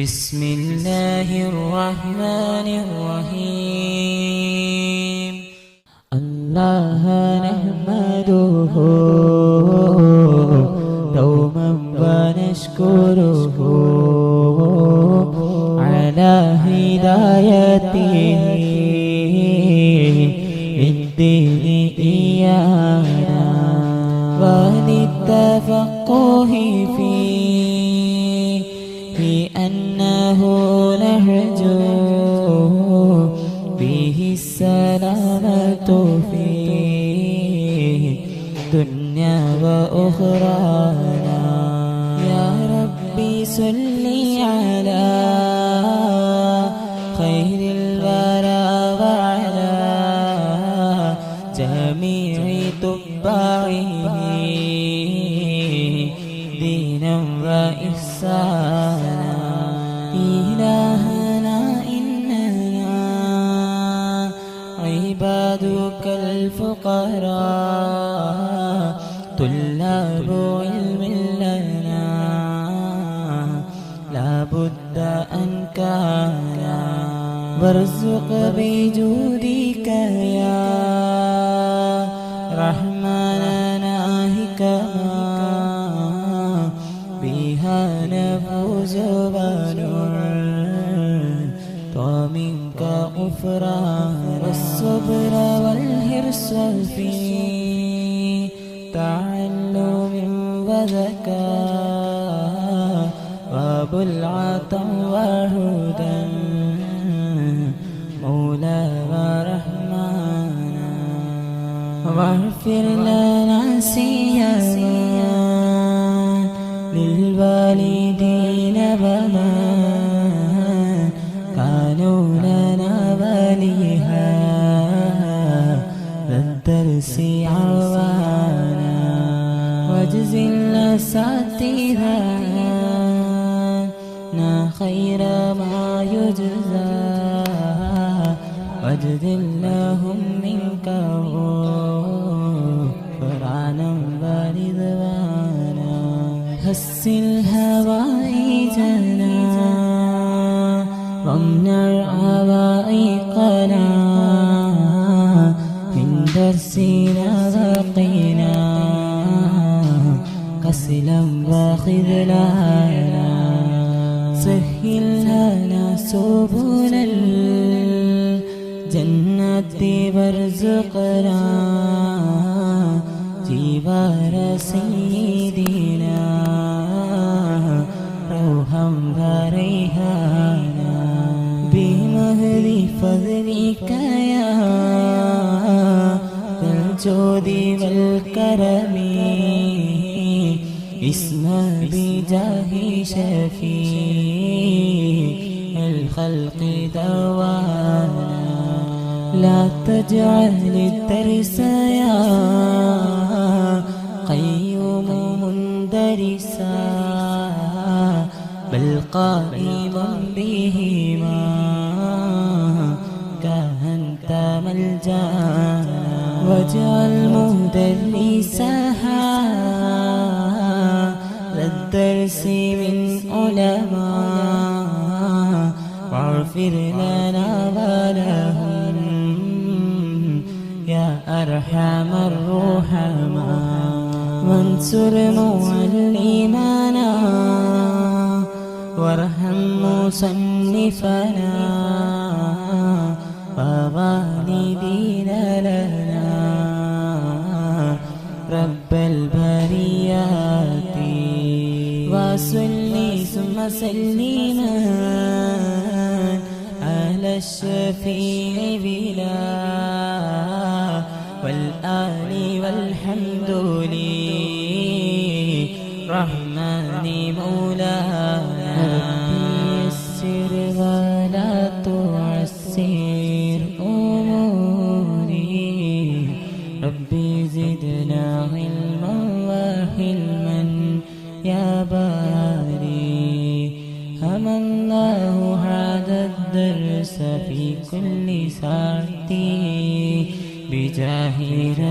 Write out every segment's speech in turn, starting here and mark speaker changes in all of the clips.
Speaker 1: بسم الله الرحمن الرحيم الله نحمده دوما ونشكره على هدايته للدين إيانا وللتفقه فيه بأنه نرجو به السلامة في دنيا وأخرانا يا ربي صل على خير الورى وعلى جميع تبعه دينا وإحسانا إلهنا إننا عبادك الفقراء طلاب علم لنا لا بد أن كان وارزق بجودك يا رحمننا حكما بها نفوز ومنك غفران والصبر والحرص في تعلم وذكاء وبلعة وهدى مولى ورحمانا واغفر لنا سيما للوالدين وما كانوا لنا وليها للدرس عوانا واجزل أساتذتنا خير ما يجزى واجزل لهم منك غفرانا ورضوانا حسن هوائجنا وامنع عوائقنا من درسنا وقنا كسلا وخذلانا سهل لنا سبل الجنة وارزقنا جوار سيدنا روحا وريحانا بمهد فضلك يا ذا الجود والكرم اسمع بجاه شفيع الخلق دوانا لا تجعل الدرس يا قيوم مندرسا بل قائما بهما كأنت ملجانا واجعل مدرسها للدرس من علماء واغفر لنا ولهم يا أرحم الرحماء وانصر معلمنا وارحم مصنفنا ووالدينا لنا رب البريات وصلي ثم سلما على الشفيع بلا والآل والحمد للرحمن مولانا ربي يسر ولا تعسر أموري ربي زدنا علما وحلما يا باري هم الله هذا الدرس في كل ساعة بجاه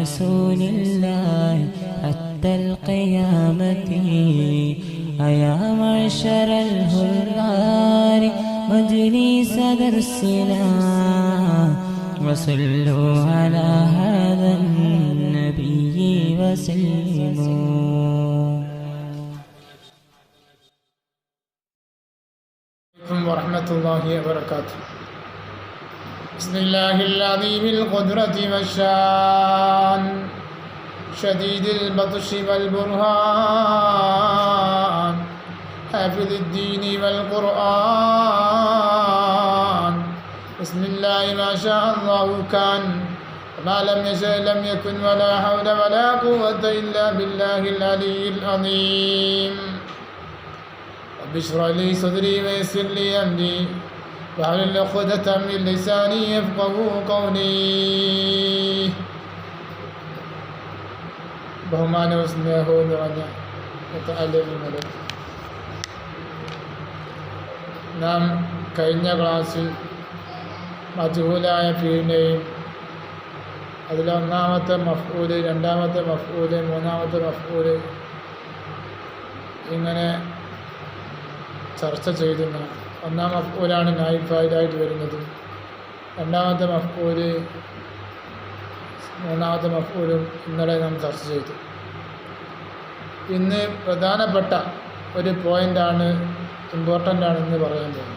Speaker 1: رسول الله القيامة يا معشر الهرار مجلس درسنا وصلوا على هذا النبي وسلموا.
Speaker 2: ورحمة الله وبركاته. بسم الله العظيم القدرة والشان شديد البطش والبرهان حافظ الدين والقرآن. بسم الله ما شاء الله كان وما لم يشأ لم يكن ولا حول ولا قوة إلا بالله العلي العظيم. رب اشرح لي صدري ويسر لي أمري واحلل عقدة من لساني يفقهوا قولي. ബഹുമാനവും സ്നേഹവും നിറഞ്ഞ മുതഅല്ലിമുകളെ, നാം കഴിഞ്ഞ ക്ലാസ്സിൽ മജ്ഹൂലായ ഫീലിനെയും അതിലെ ഒന്നാമത്തെ മഫ്ഊല്, രണ്ടാമത്തെ മഫ്ഊല്, മൂന്നാമത്തെ മഫ്ഊല് ഇങ്ങനെ ചർച്ച ചെയ്തിരുന്നു. ഒന്നാം മഫ്ഊലാണ് നായിബ് ഫായിലായിട്ട് വരുന്നത്. രണ്ടാമത്തെ മഫ്ഊല്, മൂന്നാമത്തെ മഫ്ഊലും ഇന്നലെ നാം ചർച്ച ചെയ്തു. ഇന്ന് പ്രധാനപ്പെട്ട ഒരു പോയിൻ്റാണ്, ഇമ്പോർട്ടൻ്റ് ആണ് ഇന്ന് പറയാൻ പോകുന്നത്.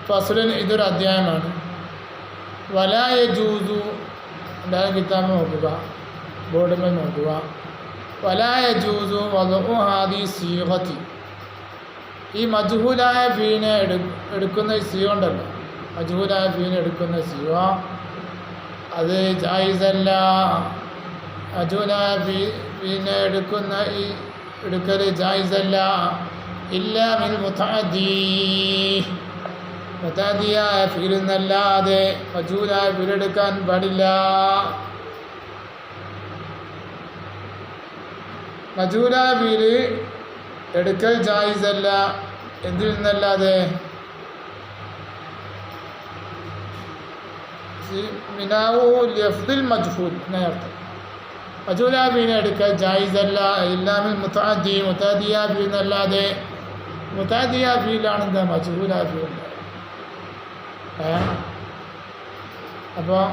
Speaker 2: ഫസ്ലുൻ, ഇതൊരു അധ്യായമാണ്. വലാ യജൂസു, എന്തായാലും കിതാബ് നോക്കുക, ബോർഡിന്മേൽ നോക്കുക. വലാ യജൂസു വദഉ ഹാദി സീഗതി, ഈ മജ്ഹൂലായ ഫീനെ എടുക്കുന്ന സീഗ ഉണ്ടല്ലോ, മജ്ഹൂലായ ഫീനെ എടുക്കുന്ന സീഗ അത് ജായിസല്ല. മജ്ഹൂലായ ഫീനെ എടുക്കുന്ന ഈ എടുക്കൽ ജായിസല്ല. ഇല്ലാ മിൻ മുതഅദ്ദി, മുതഅദ്ദിയായ ഫീൽ എന്നല്ലാതെ മജ്ഹൂലായ ഫീൽ എടുക്കാൻ പാടില്ല. മജ്ഹൂലായ ഫീൽ എടുക്കൽ ജായിസല്ല. എന്തിൽ നിന്നല്ലാതെ? മിനാവു ലഫ്ദിൽ മജ്ഹൂൽ എന്നർത്ഥം. മജ്ഹൂലായ ഫീൽ എടുക്കൽ ജായിസല്ല. ഇല്ലാമിൽ മുതഅദ്ദി, മുതഅദ്ദിയായ ഫീൽ എന്നല്ലാതെ. മുതഅദ്ദിയായ ഫീലാണ് എന്താ മജ്ഹൂലായ ഫീൽ. അപ്പോൾ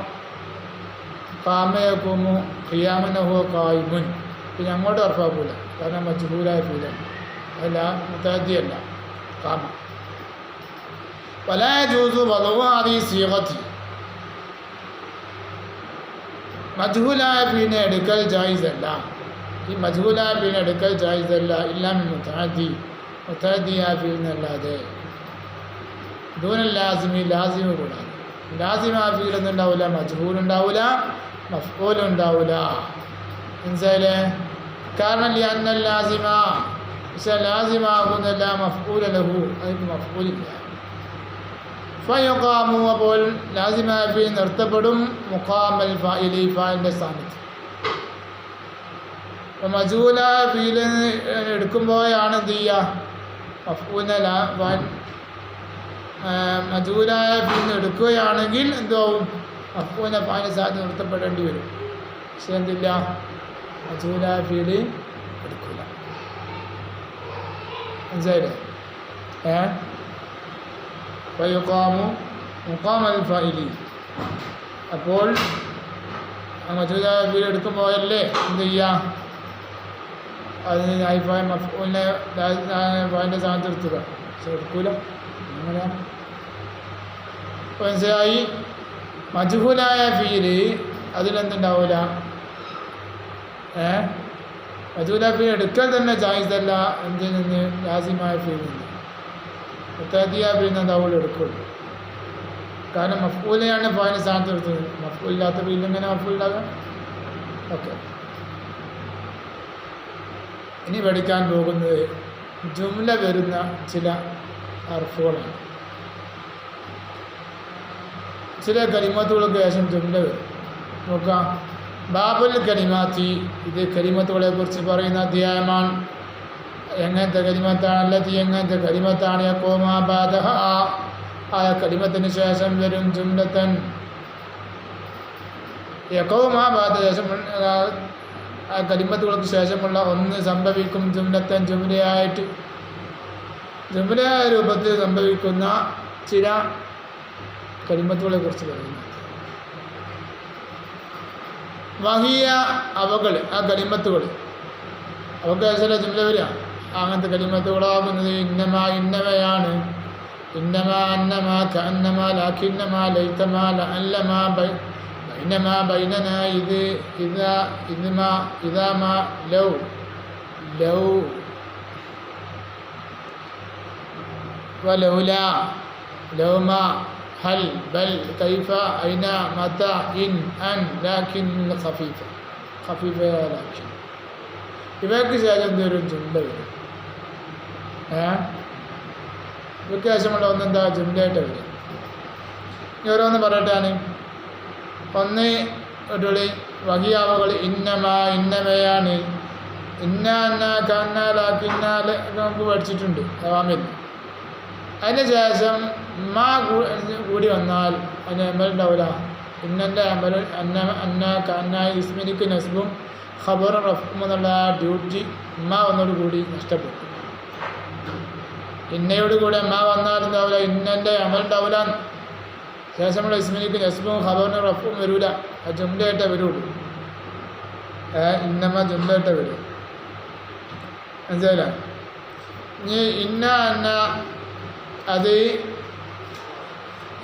Speaker 2: ഖാമയഖൂമു ഖിയാമൻ ഹുവ ഖായിമുൻ, പിന്നെ അങ്ങോട്ട് ഉറപ്പാക്കൂല, കാരണം മജ്ഹൂലായ ഫീലാണ്, അല്ല മുതഅദ്ദിയല്ല, ഖാമ. വലാ യജൂസു വദഉ ഹാദി സീഗതി, മജ്ഹൂലായ ഫീനെ എടുക്കൽ ജായിസല്ല. ഈ മജ്ഹൂലായ ഫീനെ എടുക്കൽ ജായിസല്ല. ഇല്ലാ മിൻ മുതഅദ്ദി, മുതഅദ്ദിയായ ഫീൽ എന്നല്ലാതെ. ദൂനൽ ലാസിമി, ലാസിമ് കൂടാതെ. ലാസിമായ ഫീൽ ഒന്നും ഉണ്ടാവില്ല, മജ്ഹൂൽ ഉണ്ടാവില്ല, മഫ്ഊൽ ഉണ്ടാവില്ല. മനസ്സിലായില്ലേ? കാരണം ലിഅന്നൽ ലാസിമ, പക്ഷേ ലാസിമാകുന്നില്ല മഫ്ഊല ലഹു, അതിന് മഫ്ഊലില്ല. ഫയുഖാമു, അപ്പോൾ ലാസിമായ ഫീൽ നിർത്തപ്പെടും മുഖാമൽ ഫായിലി, ഫായിലിൻ്റെ സ്ഥാനത്ത്. അപ്പോൾ മജ്ഹൂലായ ഫീൽ എടുക്കുമ്പോഴാണ് എന്ത് ചെയ്യുക? മഫ്ഊലിനെ മജ്ഹൂലായ ഫീൽ എടുക്കുകയാണെങ്കിൽ എന്താവും? മഫ്ഊലിനെ ഫായിലിൻ്റെ സ്ഥാനത്ത് നിർത്തപ്പെടേണ്ടി വരും. പക്ഷേ എന്തില്ല, മജ്ഹൂലായ ഫീൽ എടുക്കില്ല. മനസ്സിലായില്ലേ? ഫയുഖാമു മുഖാമൽ ഫായിലി, അപ്പോൾ മജ്ഹൂലായ ഫീൽ എടുക്കുമ്പോഴല്ലേ എന്ത് ചെയ്യുക? അതിന് നായിബായ മഫ്ഊലിനെ ഫായിലിൻ്റെ സ്ഥാനത്ത് നിർത്തുക. പക്ഷെ എടുക്കൂല. അങ്ങനെ മനസ്സിലായി? മജ്ഹൂലായ ഫീൽ അതിലെന്തുണ്ടാവില്ല, മജ്ഹൂലായ ഫീൽ എടുക്കൽ തന്നെ ജായിസല്ല. എന്തിൽ നിന്ന്? ലാസിമായ ഫീലിൽ നിന്ന്. മുതഅദ്ദിയായ ഫീൽ നിന്ന് അവൾ എടുക്കുള്ളൂ. കാരണം മഫ്ഊലിനെയാണ് ഫായിലിൻ്റെ സ്ഥാനത്ത് നിർത്തുന്നത്. മഫ്ഊലില്ലാത്ത ഫീൽ എങ്ങനെ മഫ്ഊലുണ്ടാകാം? ഓക്കെ, ഇനി പഠിക്കാൻ പോകുന്നത് ജുംല വരുന്ന ചില ഹർഫുകളാണ്. ചില കലിമത്തുകൾക്ക് ശേഷം ജുംല വരും. നോക്കാം. ബാബുൽ കലിമാത്തി, ഇത് കലിമത്തുകളെ കുറിച്ച് പറയുന്ന അധ്യായമാണ്. എങ്ങനത്തെ കലിമത്താണ്? അല്ലത്തി, എങ്ങനത്തെ കലിമത്താണ്? യഖൂമു ബഅദഹ, ആ കലിമത്തിന് ശേഷം വരും ജുംലത്തൻ. യഖൂമു ബഅദ, ശേഷം ആ കലിമത്തുകൾക്ക് ശേഷമുള്ള ഒന്ന് സംഭവിക്കും ജുംലത്തൻ ജുംലയായിട്ട് ജുംലയായ രൂപത്തിൽ സംഭവിക്കുന്ന ചില കലിമത്തുകളെ കുറിച്ച് പറയുന്നു. വഹിയ അവകൾ, ആ കലിമത്തുകൾ അവർക്ക് ചില ജുംല വരിക, അങ്ങനത്തെ കലിമത്തുകളാകുന്നത് ഇന്നമ ഇന്നവയാണ്. ഇന്നമ അന്നമ കഅന്നമ ലാകിന്നമ ലൈതമ ലഅല്ലമ ബൈനമ ബൈനന ഇത് ഇദാ ഇദ്മ ഇദാമ ലൗ ലൗ വലൗല ലൗമ ഹൽ ബൽ കൈഫ ഐന മത ഇൻ അൻ ലാകിൻ ഖഫീഫ ഖഫീഫ ലാകിൻ. ഇവയ്ക്ക് ശേഷം എന്തൊരു ജുംല വരും. ഇവയ്ക്ക് ശേഷമുള്ള ഒന്നെന്താ ജുംലയായിട്ട് വരും. ഇനി ഓരോന്ന് പറയട്ടാണ്. ഒന്ന് ഒടുളി വഹിയാവകൾ ഇന്നമ ഇന്നവയാണ്. ഇന്ന അന്ന കന്ന ലാക്കിന്ന നമുക്ക് പഠിച്ചിട്ടുണ്ട് അവാമിൽ. അതിന് ശേഷം മാ കൂടി വന്നാൽ അതിന് അമൽ ഉണ്ടാവില്ല. ഇന്നൻ്റെ അമൽ അന്ന അന്ന കന്ന ഇസ്മിനിക്ക് നസ്ബും ഖബർ റഫ്ഉം എന്നുള്ള ഡ്യൂട്ടി മാ വന്നോട് കൂടി നഷ്ടപ്പെട്ടു. ഇന്നയോട് കൂടെ മാ വന്നാൽ എന്താവില്ല, ഇന്നൻ്റെ അമൽ ഉണ്ടാവില്ല. ശേഷമുള്ള ഇസ്മിനിക്ക് നസ്ബും ഖബറിന് റഫ്ഉം വരൂല, ആ ജുംലയായിട്ടേ വരുള്ളൂ. ഇന്നമ ജുംലയായിട്ടേ വരും. മനസ്സിലായില്ല? ഇനി ഇന്ന അന്ന അത്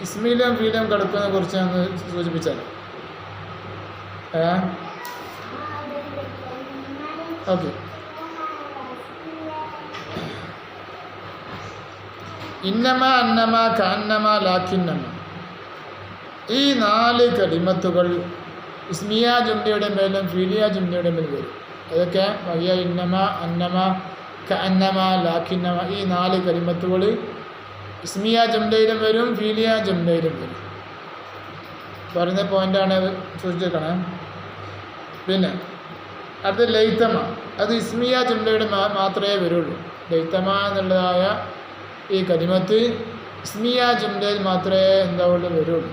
Speaker 2: ഇസ്മിലും ഫീലും കിടക്കുന്നതിനെ കുറിച്ച് ഒന്ന് സൂചിപ്പിച്ചാൽ ഓക്കെ. ഇന്നമ അന്നമ കഅന്നമ ലാക്കിന്നമ ഈ 4 കലിമത്തുകൾ ഇസ്മിയ ജുംലയുടെ മേലും ഫീലിയ ജുംലയുടെ മേലും വരും. അതൊക്കെ വഹിയ ഇന്നമ അന്നമ കഅന്നമ ലാക്കിന്നമ ഈ 4 കലിമത്തുകൾ ഇസ്മിയ ജുംലയിലും വരും ഫീലിയ ജുംലയിലും വരും. പറഞ്ഞ പോയിൻ്റാണ് സൂചിപ്പിക്കണം. പിന്നെ അടുത്ത ലൈത്തമ, അത് ഇസ്മിയ ജുംലയുടെ മാത്രമേ വരുള്ളൂ. ലൈത്തമ എന്നുള്ളതായ ഈ കലിമത്ത് ഇസ്മിയ ജുംലയിൽ മാത്രമേ എന്താവുള്ളൂ വരുള്ളൂ.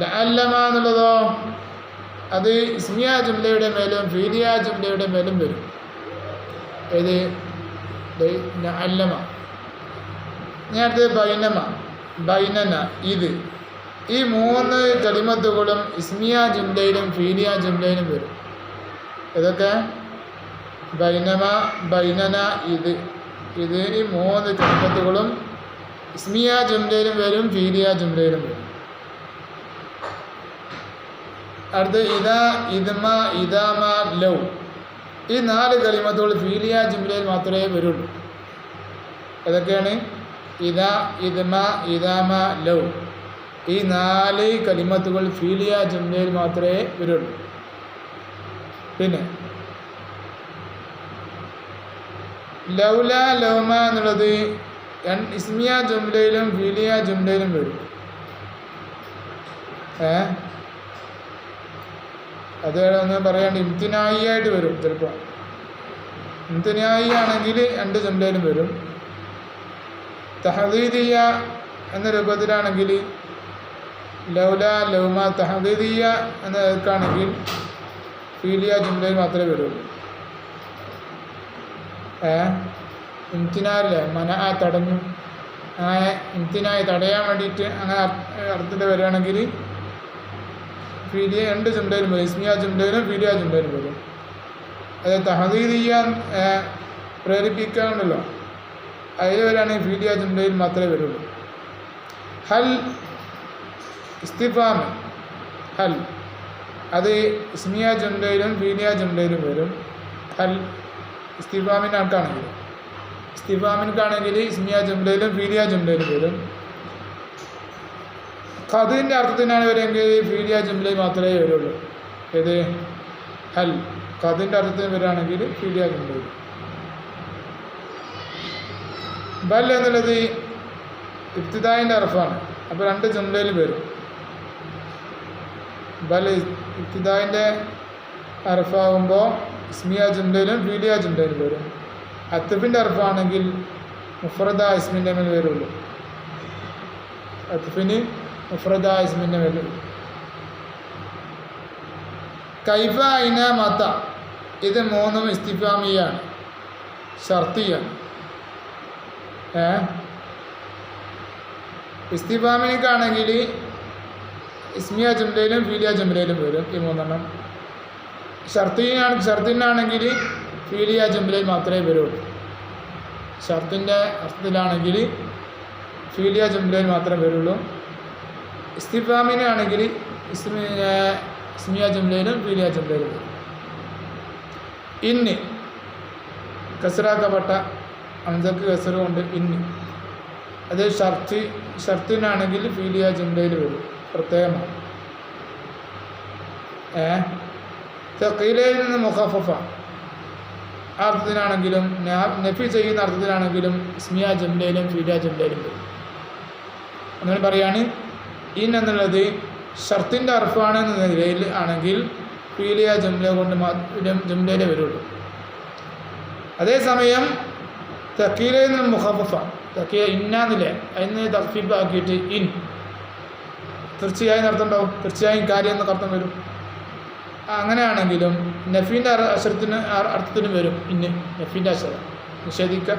Speaker 2: ലഅല്ലമ എന്നുള്ളതോ അത് ഇസ്മിയ ജുംലയുടെ മേലും ഫീലിയ ജുംലയുടെ മേലും വരും. ഏത് ലഅല്ലമ. നേരത്തെ ബൈനമ ബൈനന ഇത് ഈ 3 കലിമത്തുകളും ഇസ്മിയ ജുംലയിലും ഫീലിയ ജുംലയിലും വരും. ഇതൊക്കെ ബൈനമ ബൈനന ഇത് ഇത് ഈ 3 കലിമത്തുകളും ഇസ്മിയ ജുംലയിലും വരും ഫീലിയ ജുംലയിലും വരും. അടുത്ത് ഇദാ ഇദ്മ ഇദാമ ലൗ ഈ 4 കലിമത്തുകൾ ഫീലിയ ജുംലയിൽ മാത്രമേ വരുള്ളൂ. അതൊക്കെയാണ് ഇദാ ഇദ്മ ഇദാമ ലൗ ഈ 4 കലിമത്തുകൾ ഫീലിയ ജുംലയിൽ മാത്രമേ വരുള്ളൂ. പിന്നെ ലൗല ലൗമ എന്നുള്ളത് ഇസ്മിയ ജുംലയിലും ഫീലിയ ജുംലയിലും വരും. അത് ഒന്ന് പറയാണ്ട് ഇംതിനായി ആയിട്ട് വരും. ചിലപ്പോൾ ഇംതിനായി ആണെങ്കിൽ 2 ജുംലയിലും വരും. തഹദീദിയ എന്ന രൂപത്തിലാണെങ്കിൽ ലൗല ലൗമ തഹദീദിയ എന്ന നിലക്കാണെങ്കിൽ ഫീലിയ ജുംലയിൽ മാത്രമേ വരുള്ളൂ. ഇംതിനായില്ലേ മന തടഞ്ഞു, അങ്ങനെ ഇംതിനായി തടയാൻ വേണ്ടിയിട്ട് അങ്ങനെ അർത്ഥത്തിൽ വരികയാണെങ്കിൽ ഫീലിയ 2 ജുംലയിലും വരും. ഇസ്മിയ ജുംലയിലും ഫീലിയ ജുംലയിലും വരും. അത് തഹദീദിയ പ്രേരിപ്പിക്കാനുണ്ടല്ലോ, അതിൽ വരികയാണെങ്കിൽ ഫീലിയ ജുംലയിൽ മാത്രമേ വരുള്ളൂ. ഹൽ ഇസ്തിഫാം ഹൽ അത് ഇസ്മിയ ജുംലയിലും ഫീലിയ ജുംലയിലും വരും. ഹൽ ഇസ്തിഫാമിനാണെങ്കിൽ ഇസ്മിയ ജുംലയിലും ഫീലിയ ജുംലയിലും വരും. ഖദിൻ്റെ അർത്ഥത്തിനാണ് വരുമെങ്കിൽ ഫീലിയ ജുംലയിൽ മാത്രമേ വരുള്ളൂ. ഏത് ഹൽ ഖദിൻ്റെ അർത്ഥത്തിന് വരികയാണെങ്കിൽ ഫീലിയ ജുംലയിൽ. ബൽ എന്നുള്ളത് ഇബ്തിദായിൻ്റെ അർഫാണ്, അപ്പോൾ 2 ജുംലയിൽ വരും. ബൽ ഇബ്തിദായിൻ്റെ അർഫാകുമ്പോൾ ഇസ്മിയ ജുംലയിലും ഫീലിയ ജുംലയിലും വരും. അത്ഫിൻ്റെ അർഫാണെങ്കിൽ മുഫ്രദ ഇസ്മിൻ്റെ മേൽ വരുള്ളൂ. അത്ഫിന് മുഫ്രദ ഇസ്മിൻ്റെ മേൽ. കൈഫ ഐന മത ഇത് മൂന്നും ഇസ്തിഫാമിയാണ്, ഷർത്തിയാണ്. ഇസ്തിഫാമിനേക്കാണെങ്കിൽ ഇസ്മിയ ജുംലയിലും ഫീലിയ ജുംലയിലും വരും ഈ മൂന്നെണ്ണം. ഷർത്തിനാണെങ്കിൽ ഫീലിയ ജുംലയിൽ മാത്രമേ വരുള്ളൂ. ഷർത്തിൻ്റെ അർത്ഥത്തിലാണെങ്കിൽ ഫീലിയ ജുംലയിൽ മാത്രമേ വരുള്ളൂ. ഇസ്തിഫാമിനാണെങ്കിൽ ഇസ്മിയ ജുംലയിലും ഫീലിയ ജുംലയിലും വരും. ഇന്ന് കസറാക്കപ്പെട്ട അംസക്ക് കസറ കൊണ്ട് ഇന്ന്, അത് ഷർത്തിനാണെങ്കിൽ ഫീലിയ ജുംലയിൽ വരും പ്രത്യേകമാണ്. തഖീലയിൽ നിന്ന് മുഖഫഫ ആ അർത്ഥത്തിനാണെങ്കിലും നഫി ചെയ്യുന്ന അർത്ഥത്തിനാണെങ്കിലും ഇസ്മിയ ജുംലയിലും ഫീലിയ ജുംലയിലും വരും. അങ്ങനെ പറയാണ് ഇൻ എന്നുള്ളത് ഷർത്തിൻ്റെ അർഫാണ് എന്ന നിലയിൽ ആണെങ്കിൽ ഫീലിയ ജുംല കൊണ്ട് ജുംലയിലേ വരുള്ളൂ. അതേസമയം തഖീലയിൽ നിന്ന് മുഖഫഫ തഖീല ഇന്നാന്നില്ലേ അതിന് തഖ്ഫീഫ് ആക്കിയിട്ട് ഇൻ തീർച്ചയായും അർത്ഥം ഉണ്ടാവും, തീർച്ചയായും കാര്യം എന്നൊക്കെ അർത്ഥം വരും. അങ്ങനെയാണെങ്കിലും നഫീൻ്റെ അർത്ഥത്തിനും വരും ഇന്ന്, നഫീൻ്റെ അക്ഷരം നിഷേധിക്കുക.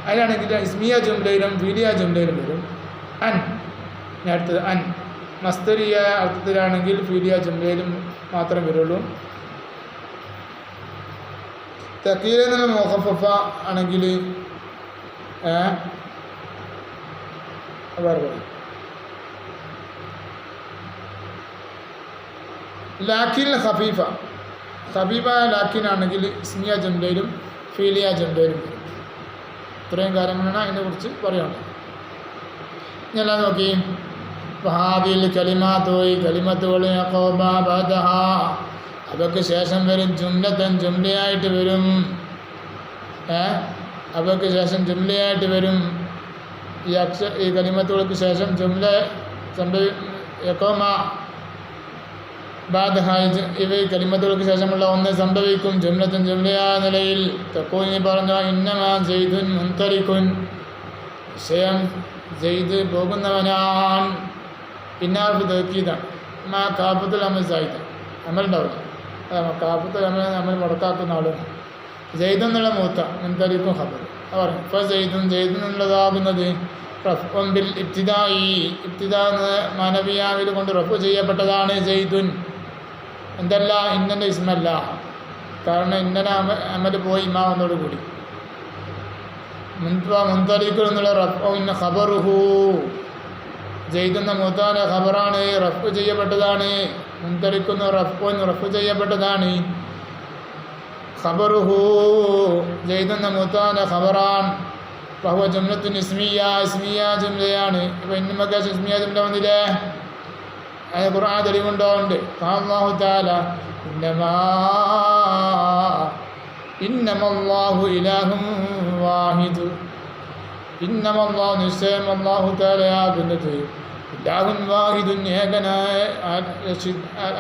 Speaker 2: അതിനാണെങ്കിൽ ഇസ്മിയ ജുംലയിലും ഫീലിയ ജുംലയിലും വരും. അൻ അടുത്തത് അൻ മസ്തരിയ അർത്ഥത്തിലാണെങ്കിൽ ഫീലിയ ജുംലയിലും മാത്രം വരുള്ളൂ. തഖീലയിൽ നിന്ന് മുഖഫഫ ആണെങ്കിൽ വേറെ പറയും. ലാക്കിൻ ഖഫീഫ ലാക്കിനാണെങ്കിൽ ഇസ്മിയ ജുംലയിലും ഫീലിയ ജുംലയിലും വരും. ഇത്രയും കാര്യങ്ങളാണ് അതിനെക്കുറിച്ച് പറയാനുള്ളത്. എല്ലാം നോക്കി ഹാദിൽ കലിമാത്തോയി കലിമത്തുകൾ അവയ്ക്ക് ശേഷം വരും ജുംലയായിട്ട് വരും. അവയ്ക്ക് ശേഷം ജുംലയായിട്ട് വരും. ഈ കലിമത്തുകൾക്ക് ശേഷം ജുംല യഖോമ ഇവ കലിമത്തുകൾക്ക് ശേഷമുള്ള ഒന്ന് സംഭവിക്കും. ജുംലയായ നിലയിൽ തഖൂനി പറഞ്ഞു ഇന്നമാ സെയ്ദുൻ മുൻതരിഖുൻ നിശ്ചയം സെയ്ദ് പോകുന്നവനാണ്. പിന്നാർക്ക് തൗക്കീദാണ്. മാ കാഫത്തുൽ അമൽ സായിദ് അമൽ ഉണ്ടാവില്ല, കാഫത്തുൽ അമൽ മുടക്കാക്കുന്ന ആളും. സെയ്ദ് എന്നുള്ള മൂത്ത മുൻതരിഖും ഖബർ പറഞ്ഞു. ഇപ്പോൾ സെയ്ദുൻ എന്നുള്ളതാകുന്നത് റഫ്ഉൻ ബിൽ ഇബ്തിദാ മാനവിയാവിൽ കൊണ്ട് റഫ്ഉ ചെയ്യപ്പെട്ടതാണ്. സെയ്ദുൻ എന്തല്ല ഇന്നൻ്റെ ഇസ്മല്ല, കാരണം ഇന്നലെ അമൽ പോയി മാ വന്നോടുകൂടി. മുൻതരിഖുൽ എന്നുള്ള റഫ്ഉ ഇന്ന ഖബറുഹു സെയ്ദ് എന്ന മൂത്താന ഖബറാണ്, റഫ്ഉ ചെയ്യപ്പെട്ടതാണ്. മുൻതരിഖുന്ന റഫ്ഉ ചെയ്യപ്പെട്ടതാണ്. ഖബറുഹു സെയ്ദ് എന്ന മൂത്താന ഖബറാൻ. ഫഹുവ ജുംലത്തുൻ ഇസ്മിയ ജുംലയാണ്. ഇപ്പോൾ ഇന്നമൊക്കെ ഇസ്മിയ ജുംല വന്നില്ലേ, അത് ഖുർആൻ തെളിവുണ്ടാവുന്നുണ്ട്. അല്ലാഹു തആല ഇന്നമല്ലാഹു ഇലാഹും വാഹിദ്. ഇന്നമല്ലാഹു നിശ്ചയം അല്ലാഹു തആലയാകുന്നത് ഇലാഹുൻ വാഹിദുൻ ഏകനായ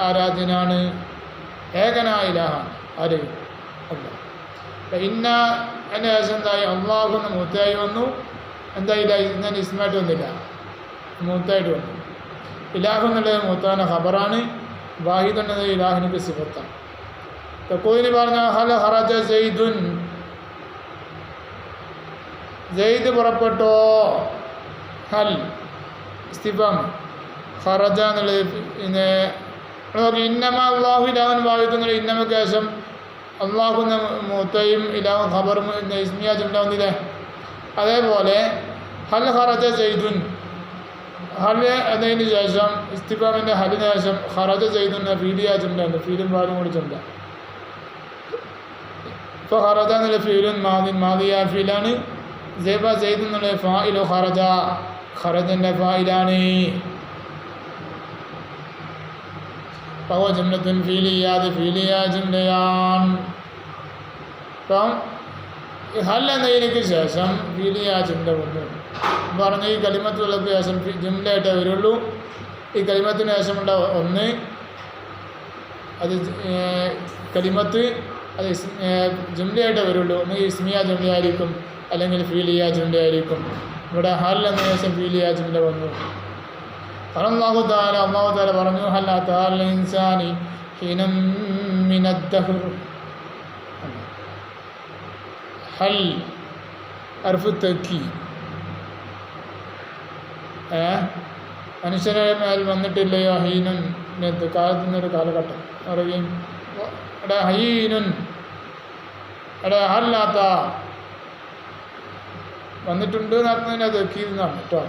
Speaker 2: ആരാധ്യനാണ്, ഏകനായ ഇലാഹാണ്. ആര്? അല്ലാഹ്. ഇന്ന അതിൻ്റെ ശേഷം എന്തായി? അള്ളാഹു എന്ന മൂത്തായി വന്നു. എന്തായില്ല? ഇന്നലെ ഇസ്മായിട്ട് വന്നില്ല, മൂത്തായിട്ട് വന്നു. ഇലാഹു എന്നുള്ളത് മൂത്താന ഖബറാണ്. വാഹിദ് എന്നത് ഇലാഹിൻ്റെ സിഫത്താണ്. തഖൂനി പറഞ്ഞ ഹൽ ഖറജ സെയ്ദുൻ സെയ്ദ് പുറപ്പെട്ടോ. ഹൽ ഇസ്തിഫാം ഖറജ എന്നുള്ളത് പിന്നെ ഇന്നമ അള്ളാഹു ഇലാഹുൻ വാഹിദ് എന്നുള്ള ഇന്നമക്ക് ശേഷം അള്ളാഹു എന്ന മൂത്തയും ഇലാഹും ഖബറും ഇസ്മിയ ജുംല വന്നില്ലേ. അതേപോലെ ഹൽ ഖറജ സെയ്ദുൻ ഹൽ എന്നതിന് ശേഷം ഇസ്തിഫാമിൻ്റെ ഹലിന് ശേഷം ഖറജ സെയ്ദുൻ ഫീലിയ ജുംല ഉണ്ട്, ഫീലും വാലും കൂടി ജുംല. ഇപ്പോൾ ഖറജ എന്നുള്ള ഫീലുൻ മാദിയ ഫീലാണ്. സെയ്ബ സെയ്ദ് എന്നുള്ള ഫായിലു ഖറജൻ്റെ ഫായിലാണ്. ഫഹുവ ജുംലത്തുൻ ഫീലിയ ഫീലിയ ജുംലയാണ്. അപ്പം ഹൽ എന്നതിലേക്ക് ശേഷം ഫീലിയ ജുംല വന്നു പറഞ്ഞ് ഈ കലിമത്തുകൾക്ക് ശേഷം ജുംലയായിട്ടേ വരുള്ളൂ. ഈ കലിമത്തിന് ശേഷമുള്ള ഒന്ന് അത് കലിമത്ത് അത് ജുംലയായിട്ടേ വരുള്ളൂ. ഒന്ന് ഇസ്മിയ ജുംലയായിരിക്കും, അല്ലെങ്കിൽ ഫീലിയ ജുംലയായിരിക്കും. ഇവിടെ ഹൽ എന്ന ശേഷം ഫീലിയ ജുംല വന്നു. അല്ലാഹു തആല പറഞ്ഞു ഹൽ അതാൽ ഇൻസാനി ഹീനം മിനദ്ദഹർ. ഹൽ അർഫ് തെക്കി മനുഷ്യരെ മേൽ വന്നിട്ടില്ലയോ ഹീനുൻ കാലത്തിനൊരു കാലഘട്ടം പറയുകയും എടാ ഹീനുൻ എടാ ഹല്ലാത്ത വന്നിട്ടുണ്ട് എന്നർത്ഥം തെക്കീന്നാണ് കേട്ടോ.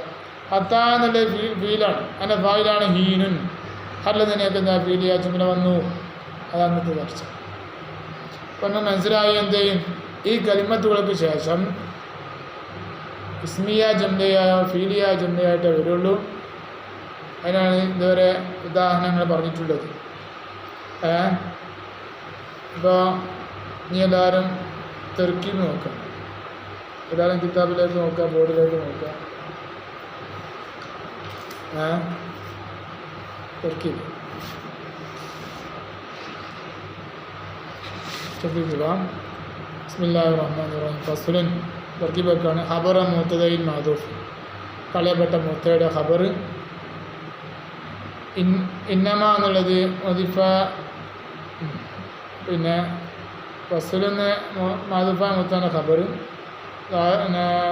Speaker 2: ഹത്ത എന്നുള്ള ഫീലാണ്, അതിൻ്റെ ഫായിലാണ് ഹീനുൻ. ഹല്ല നിനക്ക് എന്താ ഫീൽ ചെയ്യാ ചുമല വന്നു, അതന്നത്തെ ചർച്ച. അപ്പം നമ്മൾ മനസ്സിലായി എന്ത് ചെയ്യും, ഈ കലിമത്തുകൾക്ക് ശേഷം ഇസ്മിയ ജംലയായോ ഫീലിയ ജംലയായിട്ടേ വരുള്ളൂ. അതിനാണ് ഇതുവരെ ഉദാഹരണങ്ങൾ പറഞ്ഞിട്ടുള്ളത്. ഇപ്പോൾ നീ എല്ലാവരും തെർക്കീബ് നോക്കാം, എല്ലാവരും കിതാബിലേക്ക് നോക്കാം, ബോർഡിലേക്ക് നോക്കാം. തെർക്കീബ് ബിസ്മില്ലാഹിർ റഹ്മാനിർ റഹീം. ഫസ്ലുൻ തർക്കീബൊക്കെയാണ്. ഖബറ മുബ്തദയിൽ മഅദൂഫ്, കളയപ്പെട്ട മുബ്തദയുടെ ഖബർ. ഇന്നമ എന്നുള്ളത് മുദിഫ, പിന്നെ ഫസ്ലുന്ന് മഅദൂഫ മുബ്തദയുടെ ഖബർ.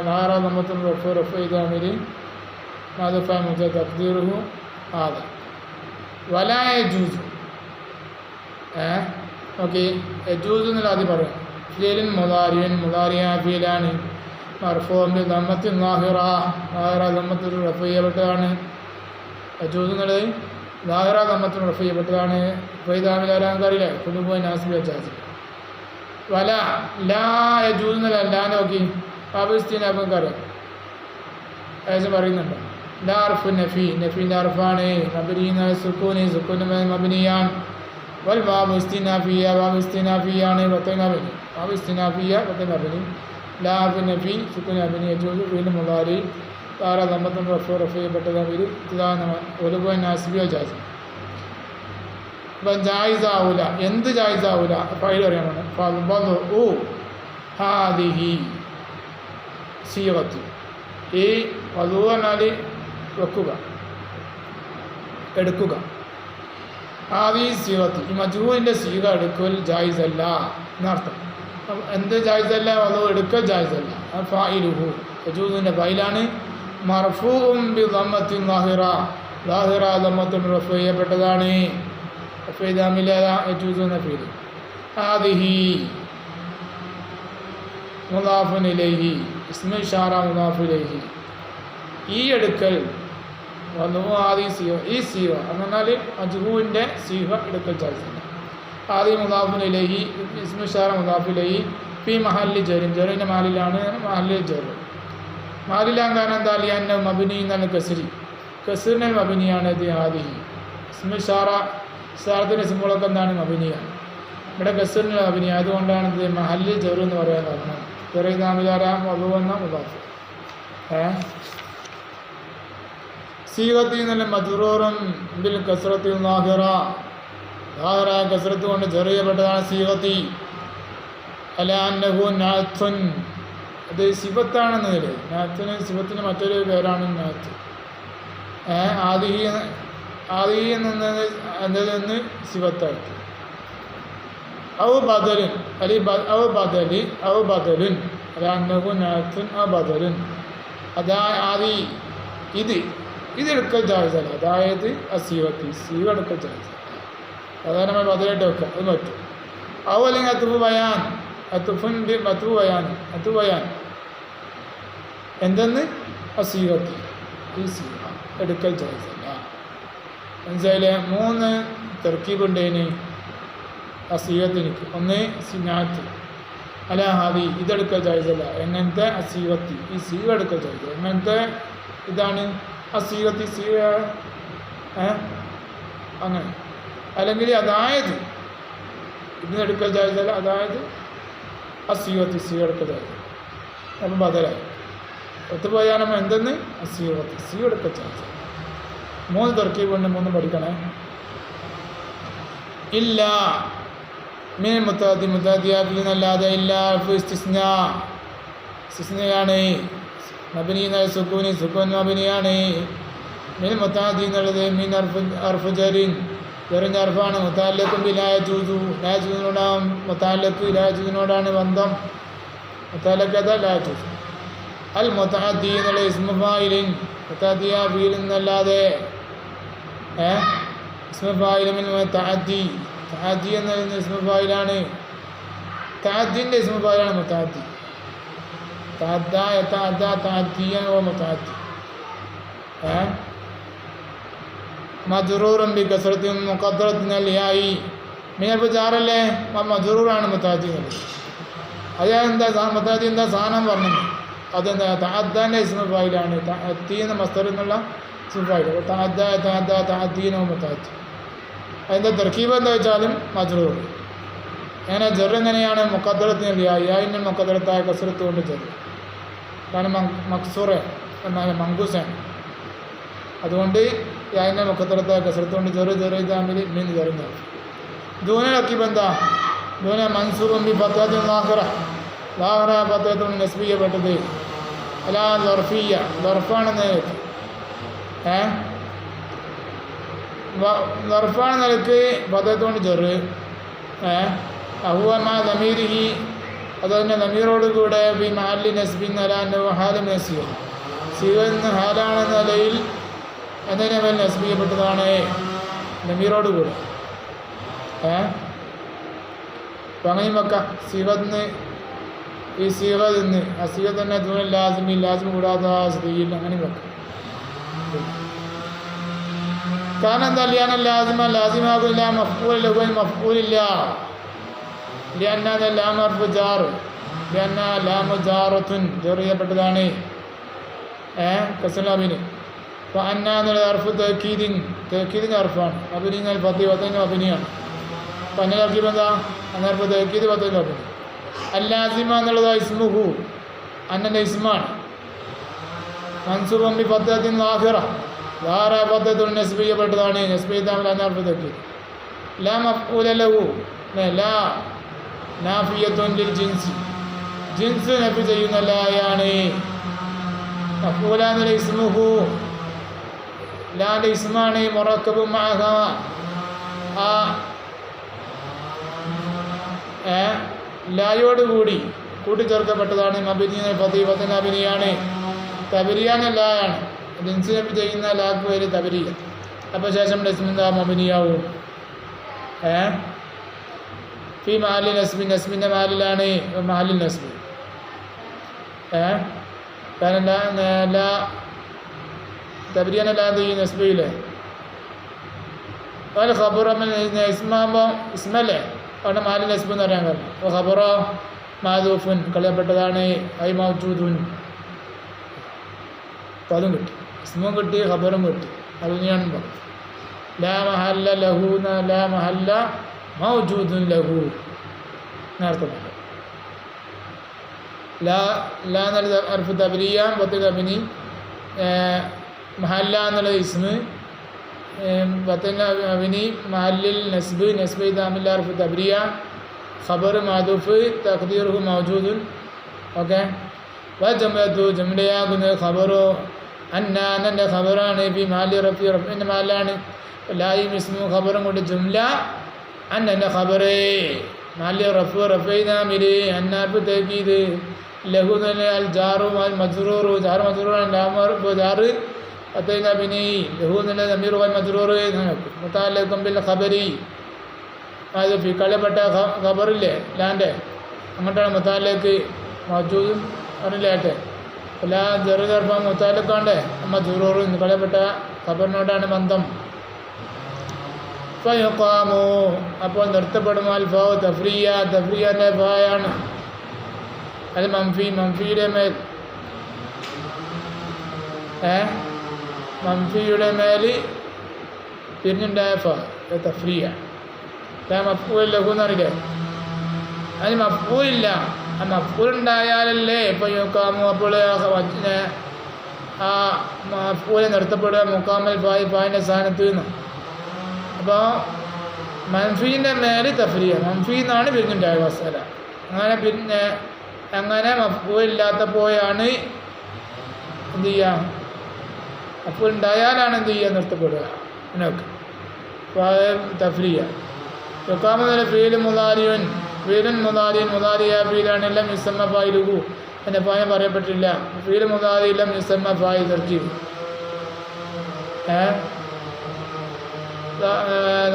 Speaker 2: ലാറ ദമ്മത്തുൽ റഫ ഇദാമിരി മഅദൂഫ മുബ്തദ തഖ്ദീറുഹു ഹാദ വലാ യജൂസ്. ഓക്കെ, യജൂസ് എന്നുള്ള ആദ്യം പറയാം. ഫീലിൻ മുദാരിയൻ, മുദാരിയ ഫീലാണ്. മർഫൂഉൻ ബി ദമ്മത്തിൻ ളാഹിറ, ളാഹിറ ദമ്മത്തിൽ റഫ ചെയ്യപ്പെട്ടതാണ്. യജൂസ് എന്നുള്ളത് ളാഹിറ ദമ്മത്തിൽ റഫ ചെയ്യപ്പെട്ടതാണ്. ഫൈദാമിൽ ആരാങ്കറിയില്ലേ കുലുബുൻ നാസിബ് ജാസി. വല ലാ യജൂസ് എന്നല്ല, ലാ നോക്കി പാകിസ്ഥാൻ ആൾക്കാരൻ ഏകദേശം പറയുന്നുണ്ട്. ലാ അർഫു നഫി, നഫീൻ്റെ അർഫാണ്. മബ്നിയ സുക്കൂനി, സുക്കൂന് മബ്നിയാൻ. വൽ ബാബു ഇസ്തിനാഫിയ, ബാബു ഇസ്തിനാഫിയാണ്. ബത്തനബനി, ബാബു ഇസ്തിനാഫിയ ബത്തനബനി. ലാ നഫി സുക്കൂൻ അബനി യജൂസ് ഫീൽ മുദാരി താര ദമ്മത്തുൻ റഫ ചെയ്യപ്പെട്ടതാണ്. ഒലുബുൻ നാസിബിയോ ജാസി. ഇപ്പം ജായിസാവൂല, എന്ത് ജായിസാവൂല ഫൈൽ പറയാനാണ്. ഫദ്ബു ഹാദിഹി സീഗത്ത്, ഈ വധു പറഞ്ഞാൽ വെക്കുക, എടുക്കുക. ആദി സീഗത്ത്, ഈ മജ്ഹൂലിൻ്റെ സീഗ എടുക്കൽ ജായിസല്ല എന്നർത്ഥം. എന്ത് ജായിസല്ല? വധു എടുക്കൽ ജായിസല്ല. ഫായിലുഹു യജൂസിൻ്റെ ഫൈലാണ്. മർഫൂഉൻ ബി ദമ്മത്തിൻ ളാഹിറ, ളാഹിറ ദമ്മത്തുൻ റഫ ചെയ്യപ്പെട്ടതാണ്. യജൂസ് എന്ന ഫീല്. ആദിഹി മുദാഫുൻ ഇലൈഹി, ഇസ്മു ഇഷാറ മുദാഫു ഇലൈഹി. ഈ എടുക്കൽ വന്നു ആദി സീഹ, ഈ സീഹ എന്ന് പറഞ്ഞാൽ മജ്ഹൂലിൻ്റെ സീഹ എടുക്കൽ ജായിസല്ല. ആദി മുദാഫുൻ ഇലൈഹി, ഇസ്മു ഇഷാറ മുദാഫു ഇലൈഹി. ഫി മഹല്ലി ജറിൻ, ജറിൻ്റെ മാലിലാണ്. മഹല്ലി ജറ് മാലിലാൻ കാരണം എന്താ? ലിഅന്നഹു മബ്നി എന്നാണ് കസ്രി, കസ്റിൻ്റെ മബ്നിയാണ് ഇത്. ആദിഹി ഇസ്മു ഇഷാറ, ഇഷാറത്തിൻ്റെ സിംബോളൊക്കെ എന്താണ്? മബ്നിയാണ്. ഇവിടെ കസ്റിൻ്റെ മബ്നി ആയതുകൊണ്ടാണ് ഇത് മഹല്ലി ജറ് എന്ന് പറയാൻ കാരണം. ചെറിയതാമിലാരാം വധു എന്ന മുദാഫ്. സീഗത്തി എന്നുള്ള മജ്റൂറുൻ ബിൽ കസ്റത്തി ളാഹിറ, ളാഹിറ കസ്റത്ത് കൊണ്ട് ചെറിയപ്പെട്ടതാണ് സീഗത്തി. അല അന്നഹു നാത്തുൻ, അത് സിഫത്താണെന്ന് നിലയിൽ. നാത്തിന് സിഫത്തിന് മറ്റൊരു പേരാണ് നാത്ത്. ആദിഹി എന്നത് എന്നതിൽ നിന്ന് സിഫത്തായിട്ട്. ഔ ബദലുൻ അലി ഔ ബദലി ഔ ബദലുൻ അല അന്നഹു നാത്തുൻ ഔ ബദലുൻ. അതാ ആദി ഇത് എടുക്കൽ ജായിസല്ല. അതായത് അസീവത്തി, സീവ എടുക്കൽ ജായിസല്ല. അതാണ് നമ്മൾ ബദലായിട്ട് വെക്കുക, അത് പറ്റും. ഔ അല്ലെങ്കിൽ അത്തുഫ് ബയാൻ, അത്തുഫുൻ ബി അത്തുഫ് ബയാൻ, അത്തുഫ് ബയാൻ എന്തെന്ന്? അസീവത്തി, ഈ സീവ എടുക്കൽ ജായിസല്ല. മനസ്സിലായില്ലേ? 3 തർക്കീബ് ഉണ്ടേന് അസീവത്തിനിക്ക്. ഒന്ന് സിനാത്ത്, അല ഹാദി ഇതെടുക്കൽ ജായിസല്ല. എങ്ങനത്തെ? അസീവത്തി, ഈ സീവ എടുക്കൽ ജായിസല്ല. എങ്ങനത്തെ? ഇതാണ് അസീവത്തി, സീവ അങ്ങനെ. അല്ലെങ്കിൽ അതായത് ഇതിനെടുക്കൽ ജായിസല്ല, അതായത് അസീവത്തി, സീവ എടുക്കൽ ജായിസല്ല. അപ്പം ബദലായി ഒത്തുപോയാൽ നമ്മൾ എന്തെന്ന്? അസീവത്തി, സീവ എടുക്കൽ ജായിസല്ല. 3 തർക്കീബ് കൊണ്ട് 3 പഠിക്കണേ. ഇല്ല മിൻ മുത്താദി, മുത്താദിയാത്തിൽ നിന്നല്ലാതെ. ഇല്ല ഇസ്തിസ്നാ, ഇസ്തിസ്നയാണ്. മബനി എന്നാൽ സുക്കൂൻ മബനിയാണ്. മിൻ മുത്താദി എന്നുള്ളത് മിൻ അർഫു ജറിൻ, ചെറിയ അർഫാണ്. മുത്താലക്കും ലായജൂസു, ലായജൂസിനോടാണ് മുത്താലക്ക്, ലായജൂസിനോടാണ് ബന്ധം. മുത്താലക്കത ലായജൂസ്. അൽ മുതഅദ്ദി എന്നുള്ള ഇസ്മു ഫായിലിൻ, മുതഅദ്ദിയ ഫീൽ എന്നല്ലാതെ ഇസ്മു ഫായിലിൻ തഅദ്ദി, തഅദ്ദി എന്ന് പറയുന്ന ഇസ്മു ഫായിലാണ്. തഅദ്ദിൻ്റെ ഇസ്മു ഫായിലാണ് മുതഅദ്ദി. തഅദ്ദ യതഅദ്ദ തഅദ്ദിയൻ വ മുതഅദ്ദി. മജ്റൂറൻ ബി കസ്റത്തിൻ മുഖദ്ദറത്തിൻ അൽ യായി. മിനൽ ജാറല്ലേ മജ്റൂറാണ് മുതഅദ്ദി. അതെന്താ മുതഅദ്ദി എന്താ സാധനം പറഞ്ഞത്? അതെന്താ തഅദ്ദൻ്റെ ഇസ്മു ഫായിലാണ്. തഅദ്ദി എന്ന മസ്ദർ എന്നുള്ള ഇസ്മു ഫായിൽ. തഅദ്ദ യതഅദ്ദ തഅദ്ദിയൻ വ മുതഅദ്ദി. അതിൻ്റെ തർക്കീബ് എന്താ വെച്ചാലും മജ്റൂർ. അങ്ങനെ ജർ എങ്ങനെയാണ്? മുഖദ്ദറത്തിൻ അൽ യായി, യായിൻ്റെ മുഖദ്ദറത്തായ കസ്റത്ത് കൊണ്ട് ജർ. കാരണം മക്സൂറ് മങ്കൂസാണ്, അതുകൊണ്ട് യായിൻ്റെ മുഖദ്ദറത്തായ കസ്റത്ത് കൊണ്ട് ജെറു ജെറുതാമിൽ മീൻ ജെറുന്നത്. ദൂനക്കി ബന്ധാ ദൂന മൻസൂറും ബി ഫത്ഹത്തിൻ ലാഹിറ, ലാഹിറ ഫത്ഹത്തുകൊണ്ട് നസ്ബ് ചെയ്യപ്പെട്ടത്. അല ദർഫിയ, ദർഫാണെന്ന് ദർഫാണ് നിലക്ക് ഫത്ഹത്തുകൊണ്ട് ജെറ്. അഹുവ ദമീരിഹി, അതുതന്നെ നമീറോട് കൂടെ ബി മഹല്ലി നസ്ബിൻ അലാൻ്റെ ഹാലും നസ്ബിയ, സിവെന്ന് ഹാലാണെന്ന നിലയിൽ എന്നതിനെ മേൽ നസ്ബ് ചെയ്യപ്പെട്ടതാണ് നമീറോട് കൂടെ. അപ്പം അങ്ങനെയും വെക്കാം. സിവന്ന് ഈ സിവ നിന്ന് ആ സിവ തന്നെ ദൂരം ലാസിമി, ലാസിമി കൂടാതെ സ്ത്രീയിൽ അങ്ങനെയും വെക്കാം. കാരണം എന്താ? ലിയാന ലാസിമ ലാസിമാകില്ല, മഫ്ഊൽ ലഹു മഫ്ഊലില്ല. ലിയന്ന ലാം ഹർഫു ജാർ, ലിയന്ന ലാമു ജാറത്തുൻ ജർ ചെയ്യപ്പെട്ടതാണ് കസ്റലാബിന്. അപ്പോൾ അന്ന എന്നുള്ള ഹർഫു തഅക്കീദിൻ്റെ ഹർഫാണ്. അബിനി എന്നാൽ ഫത്തി പത്തിന് അബിനിയാണ്. അപ്പോൾ അന്ന തർക്കീബ് എന്താ? അന്ന ഹർഫു തഅക്കീദ് പത്തിന് അബിനി. അല്ലാസിമ എന്നുള്ളത് ഇസ്മുഹു, അന്നൻ്റെ ഇസ്മാണ്. മൻസൂബും ബി ഫത്ഹത്തിൻ ലാഹിറ, ലാഹിറ ഫത്ഹത്തുൻ നസ്ബ് ചെയ്യപ്പെട്ടതാണ്. നസ്ബ് ചെയ്താൽ അന്ന ഹർഫു തഅക്കീദ്. ലാ മഫ്ഊല ലഹു, ലാ നാഫിയത്തുൻ ലിൽ ജിൻസി, ജിൻസ് നഫി ചെയ്യുന്ന ലായാണ്. മഫ്ഊല എന്നുള്ള ഇസ്മുഹു, ലാൻ്റെ ഇസ്മാണ്. മുറക്കബും മഅഹ, ആ ലായോടുകൂടി കൂട്ടിച്ചേർക്കപ്പെട്ടതാണ്. മബിനി ഫതീഫത്തിന് അബിനിയാണ്. തബരിയാന ലായാണ്. ജിൻസ് നഫി ചെയ്യുന്ന ലാക്ക് പേര് തബരിയ. അപ്പോൾ ശേഷം ഇസ്മിൻ്റെ മബിനിയാവും. ഫി മഹല്ലി നസ്ബി, നസ്ബിൻ്റെ മഹലിലാണ്. മഹല്ലിൽ നസ്ബി. കാരണം ലാ തബരിയാന ലാ ഈ നസ്ബിയില്ലേ. അതുപോലെ ഖബറ ഇസ്മാകുമ്പോൾ ഇസ്മല്ലേ, അവിടെ മഹല്ലിൽ നസ്ബ് എന്ന് പറയാൻ കാരണം. അപ്പോൾ ഖബറ മാദൂഫുൻ കളയപ്പെട്ടതാണ്. ഐ മൗജൂദുൻ, അപ്പോൾ അതും കിട്ടി, ഇസ്മും കിട്ടി, ഖബറും കിട്ടി. അതിനെയാണ് പറഞ്ഞത്. ലാ മഹല്ല ലഹു, ലാ മഹല്ല മൗജൂദുൻ ലഹു എന്നർത്ഥം. ലാ ലാ എന്നുള്ള ഹർഫു തബ്രിയ ബത്തുൽ അബിനി, മഹല്ല എന്നുള്ള ഇസ്മ്, ബത്തുൽ അബിനി മഹല്ലിൽ നസ്ബ്, നസ്ബ് ദാമിൽ ഹർഫു തബ്രിയ, ഖബർ മാദൂഫ് തഖ്ദീറുഹു മൗജൂദുൻ. ഓക്കെ. വ ജംലത്തു ജംലയാകുന്നത് ഖബറോ അന്നൻ്റെ ഖബറാണ്. ബി മഹല്ലി റഫി, റഫിൻ്റെ മഹല്ലാണ്. ലായും ഇസ്മു ഖബറും കൊണ്ട് ജുംല അന്നൻ്റെ ഖബറേ മഹല്ലി റഫ്, റഫൈനാമിൽ അന്നാർഫ് തഅക്കീദ് ലഹു അൽ ജാറു അൽ മജ്റൂറു, ജാർ മജ്റൂറാണ്. ലാമു ജാറ് അത്തൈന ബിനി ലഹു എന്നുള്ള ദമീറു അൽ മജ്റൂർ മുതഅല്ലിഖുൻ ബിൽ ഖബരി. അത് കളയപ്പെട്ട ഖബറില്ലേ ലാൻ്റെ, അങ്ങോട്ടാണ് മുതഅല്ലിഖ് മൗജൂദ് പറഞ്ഞില്ലേട്ടെ. ലാ ജറ് ജർഫ മുതഅല്ലിഖാണ്ട് മജ്റൂർ കളയപ്പെട്ട ഖബറിനോടാണ് ബന്ധം. ഫയുഖാമു, അപ്പോൾ നിർത്തപ്പെടും. അൽ ഫൗ തഫ്രിയ, തഫ്രിയൻ്റെ ഫായാണ്. അത് മംഫി, മംഫിയുടെ മേൽ മംഫിയുടെ മേൽ പിരിഞ്ഞുണ്ടായ ഫ തഫ്രിയ. മഫ്ഊൽ ലഹു എന്നറിയില്ലേ, അതിന് മഫ്ഊലില്ല. ആ മഫ്ഊൽ ഉണ്ടായാലല്ലേ ഫയുഖാമു, അപ്പോൾ ആ മഫ്ഊൽ നിർത്തപ്പെടുക. മുഖാമൽ ഫായ്, ഫായിൻ്റെ സ്ഥാനത്ത് നിന്ന്. അപ്പോൾ മൻഫീൻ്റെ മേൽ തഫ്രിയ, മൻഫി എന്നാണ് പിരിഞ്ഞുണ്ടായ വസ്സല. അങ്ങനെ പിന്നെ അങ്ങനെ മഫ്ഊലില്ലാത്തപ്പോഴാണ് എന്ത് ചെയ്യുക? മഫ്ഊൽ ഉണ്ടായാലാണ് എന്ത് ചെയ്യുക? നിർത്തപ്പെടുക. ഇതിനൊക്കെ തഫ്രിയ. യുക്കാമ എന്നുള്ള ഫീലും മുതാരിയൻ ഫീലുൻ മുതാരിയ ഫീലാണ് എല്ലാം യുസമ്മ ഫായിലുഹു എന്നെ ഫായം പറയപ്പെട്ടില്ല. ഫീൽ മുതാരി എല്ലാം യുസമ്മ ഫായിൽ തർക്കീബ്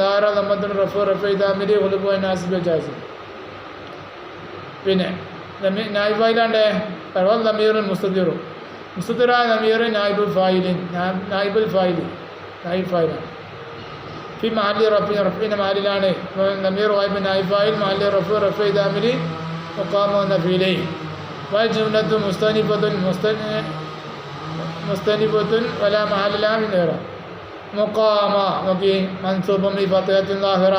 Speaker 2: ധാരാളം റഫ ഇതാമിരി ഹുലുബു നാസിബ് ജാസിബ്. പിന്നെ നായിബായിലാണ്ടേ ലമീറുൻ മുസ്തദിറും മുസ്തദിറായ ലമീർ നായിബുൽ ഫായിലിൻ നായിബുൽ ഫായിലി നായിബ് ഫായിലാണ്. ഫി മാലി റഫിൻ്റെ മാലിലാണ് ലമീർ വായിബ് നായിബ് ഫായിൽ മാലി റഫ് ഇദാമിരി മുഖാമ എന്ന ഫീലൈ വൽ ജുംലത്തു മുസ്തനിബത്തുൻ വലാ മഹലലാമിൻ ഏറ മുഖാമ നോക്കി മൻസൂബും ബി ഫത്ഹത്തിൻ ലാഹിറ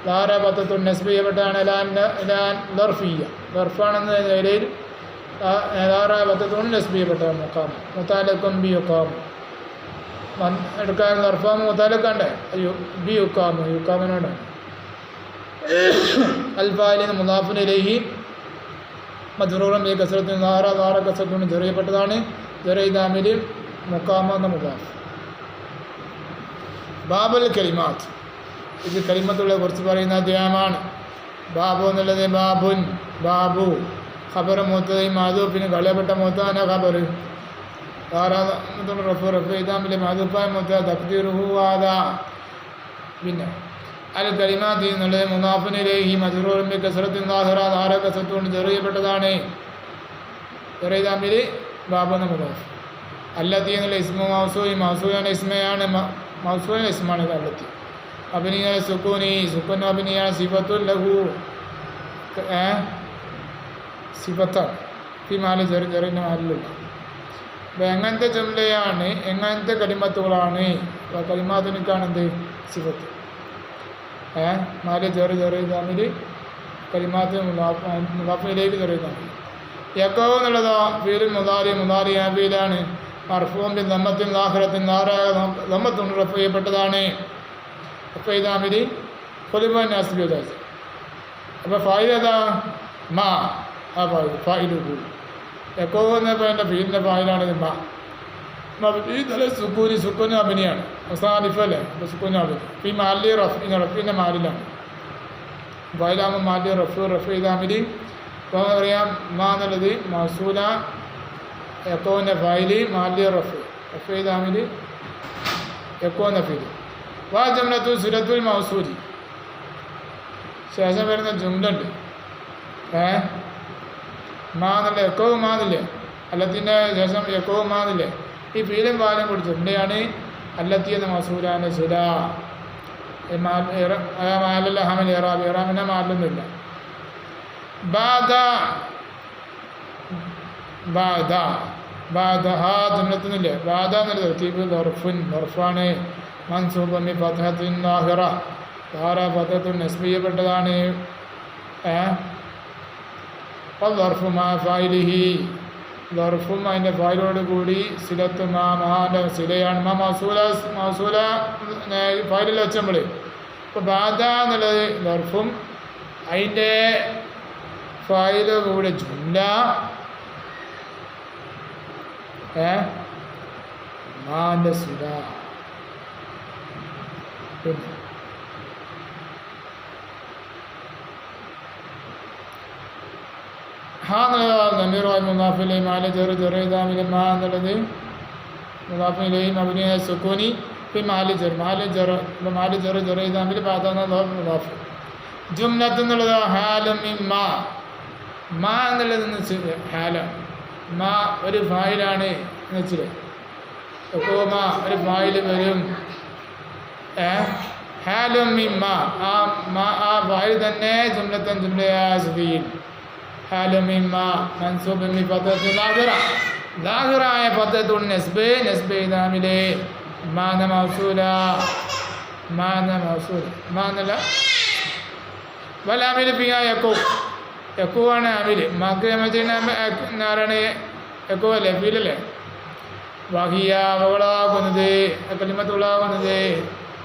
Speaker 2: ലാഹിറ ഫത്ഹത്തുൻ നസ്ബ് ചെയ്യപ്പെട്ടാണ് ലാൻ ദർഫിയ ദർഫാണെന്ന നിലയിൽ ലാഹിറ ഫത്ഹത്തുൻ നസ്ബ് ചെയ്യപ്പെട്ട മുഖാമ മുതാലക്കും ബി യുഖാമ എടുക്കാൻ ദർഫാമ് മുതാലക്കണ്ടേ ബി യുക്കാമിനോടാണ്. അൽഫാലിന് മുലാഫുൻ ഇലൈഹി മജ്റൂറൻ ബി കസ്റത്തിൻ ലാഹിറ കസ്റത്തുൻ ജർ ചെയ്യപ്പെട്ടതാണ്. ജർ ഇദാമിൽ മുഖാമ എന്ന മുലാഫ്. ബാബുൽ കലിമാത്ത് ഇത് കലിമത്തുള്ള കുറിച്ച് പറയുന്ന അധ്യായമാണ്. ബാബു എന്നുള്ളത് ബാബുൻ ബാബു ഖബർ മൂത്തത് മാധൂപ്പിന് കളയപ്പെട്ട മൂത്താണ് ഖബർ റഫ് ഇദാമിലെ മാധൂപ്പായ മൂത്ത തഖ്ദീറുഹു വാദ. പിന്നെ അൽ കലിമാത്ത് എന്നുള്ളത് മുനാഫിനിലേഹി മജ്റൂറുൻ ബി കസ്റത്തിൻ ലാഹിറ ലാഹിറ കസ്റത്ത് കൊണ്ട് ജർ ചെയ്യപ്പെട്ടതാണ്. ജർ ഇദാമിൽ ബാബു എന്ന മുനാഫ്. അല്ലത്തി എന്നുള്ള ഇസ്മു മൗസൂയാണ് ഇസ്മയാണ് മൗസൂൽ ഇസ്മാണ് അല്ലത്തി. അഭിനയ സുക്കൂനി സുക്കൂൻ അഭിനയാണ് സിഫത്തുൽ ലഹു സിഫത്താണ് ഫി മാലി ചെറിൻ്റെ മാലിലുള്ള. അപ്പോൾ എങ്ങനത്തെ ജുംലയാണ് എങ്ങനത്തെ കലിമത്തുകളാണ് കലിമാത്തിനൊക്കെയാണെന്ത് സിഫത്ത് മാലി ചെറിയ തമ്മിൽ കലിമാത്ത് മുലാഫിലേക്ക് ചെറിയതാണ്. യക്കോ എന്നുള്ളതോ ഫീലുൽ മുതാരി ഫീലാണ് മർഫൂം ബിൻ ദമ്മത്തിൻ ലാഹിറത്തിൻ ദമ്മത്തുണ്ട് റഫ് ചെയ്യപ്പെട്ടതാണ്. അപ്പോൾ ഇതാമിരി കൊലിബൻ നാസിബ് ജാസിബ്. അപ്പോൾ ഫായിൽ ഏതാ മാ ആ ഫായിലുഹു. യക്കോ എന്നപ്പോൾ എൻ്റെ ഫീലിൻ്റെ ഫായിലാണിത് മാ. ഈ തല സുക്കൂന് അഭിനയാണ് അവസാനിഫല്ലേ. അപ്പോൾ സുക്കൂന് അഭിനയം ഈ മാലി റഫിൻ്റെ മാലിലാണ് ഫായിലാകുമ്പോൾ മാലി റഫ് ഇതാമിരി. അപ്പോൾ അറിയാം മാ എന്നുള്ളത് മൗസൂല യക്കോൻ്റെ ഫായിലി മാലി റഫ് ഇതാമിരി യക്കോൻ്റെ ഫീല്. വാ ജംലത്തു സുരത്തുൽ മൗസൂലി ശേഷം വരുന്ന ജുംലുണ്ട് മാന്നില്ലേ എക്കോവ് മാന്നില്ലേ അല്ലത്തിൻ്റെ ശേഷം എക്കോവ് മാന്നില്ലേ ഈ ഫീലും പാലും കൂടി ജുംലയാണ് അല്ലത്തി എന്ന മസൂലാൻ്റെ ശില. മാലല്ല ഹമൽ ഇറാബ് ഇറാമിനെ മാലൊന്നുമില്ല. ജുംലത്തുന്നില്ലേ ബാദ എന്നൊരു തർത്തീബ് ദർഫാണ് മൻസൂബ് ബി ഫത്ഹത്തിൻ ലാഹിറ ലാഹിറ ഫത്ഹത്തുൻ നസ്ബ് ചെയ്യപ്പെട്ടതാണ്. ദർഫു മാ ഫായിലിഹി ദർഫും അതിൻ്റെ ഫായിലോട് കൂടി സിലത്ത് മാൻ്റെ സിലയാണ് മൗസൂല ഫായിലിൽ വെച്ചപ്പോൾ. ഇപ്പോൾ ബാദ എന്നുള്ളത് ദർഫും അതിൻ്റെ ഫായില് കൂടെ ജുംല മാൻ്റെ സില. പിന്നെ ഹാ എന്നുള്ളത് നമീറുമായി മുനാഫിലെയും മാല ചെറിയതാമിലെ മാ എന്നുള്ളത് മുനാഫിലെയും അഭിനയ സുക്കൂനി പിന്നെ മാലി ചെറിയതാമിൽ പാതാന്ന മുനാഫ്. ജുംലത്ത് എന്നുള്ളത് ഹാലും മാ മാ എന്നുള്ളത് ഹാലാണ്. മാ ഒരു ഫായിലാണ് എന്ന് വെച്ചില്ലേ. അപ്പോൾ മാ ഒരു ഫായിൽ വരും. ഹാലും മാ ആ ഫായിൽ തന്നെ ജുംലത്തൻ ജുംലയാസ്ഫീൻ ഹാലും മാ മൻസൂബ് ബി ഫത്ഹത്തിൻ ലാഹിറായ ഫത്ഹത്തുൻ നസ്ബ് ഇദാമിലെ മാന മൗസൂല മാന്നല്ല വലാമിൽ ഫിയ യക്കൂവാണ് അമിൽ മാക്ക് നാരായണ യക്കൂ അല്ലേ ഫീലല്ലേ. വഹിയ അവളാകുന്നത് കലിമത്തുള്ളാകുന്നത്